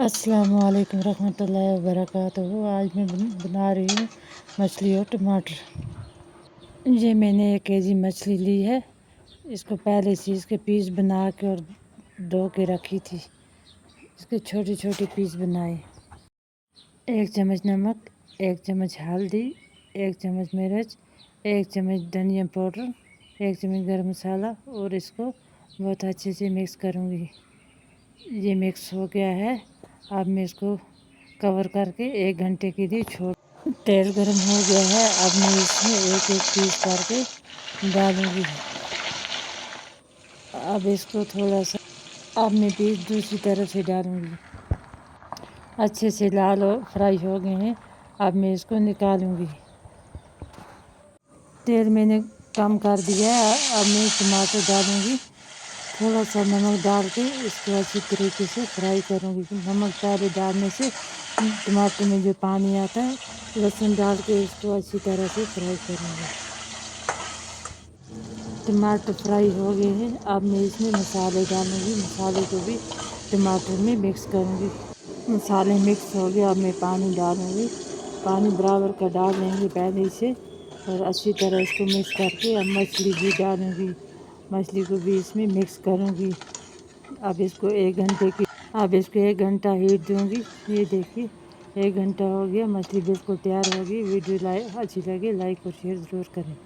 अस्सलामुअलैकुम रहमतुल्लाहि व बरकातुहू। आज मैं बना रही हूँ मछली और टमाटर। ये मैंने 1 केजी मछली ली है। इसको पहले से इसके पीस बना के और धो के रखी थी। इसके छोटे छोटे पीस बनाए। 1 चम्मच नमक, 1 चम्मच हल्दी, 1 चम्मच मिर्च, 1 चम्मच धनिया पाउडर, 1 चम्मच गरम मसाला और इसको बहुत अच्छे से मिक्स करूँगी। ये मिक्स हो गया है। अब मैं इसको कवर करके 1 घंटे के लिए छोड़। तेल गरम हो गया है। अब मैं इसमें एक एक पीस करके डालूंगी। अब इसको थोड़ा सा, अब मैं पीस दूसरी तरफ से डालूंगी। अच्छे से लाल और फ्राई हो गए हैं। अब मैं इसको निकालूंगी। तेल मैंने कम कर दिया है। अब मैं टमाटर डालूंगी। थोड़ा सा नमक डाल के इसको अच्छी तरीके से फ्राई करूंगी। नमक पहले डालने से टमाटर में जो पानी आता है, लहसुन डाल के इसको अच्छी तरह से फ्राई करूंगी। टमाटर फ्राई हो गए हैं। अब मैं इसमें मसाले डालूंगी। मसाले को भी टमाटर में मिक्स करूंगी। मसाले मिक्स हो गए। अब मैं पानी डालूंगी। पानी बराबर का डाल लेंगे पहले से और अच्छी तरह इसको मिक्स करके अब मछली भी डालूंगी। मछली को भी इसमें मिक्स करूंगी। अब इसको 1 घंटा हीट दूंगी। ये देखिए 1 घंटा हो गया। मछली बिल्कुल तैयार होगी। वीडियो अच्छी लगे लाइक और शेयर ज़रूर करें।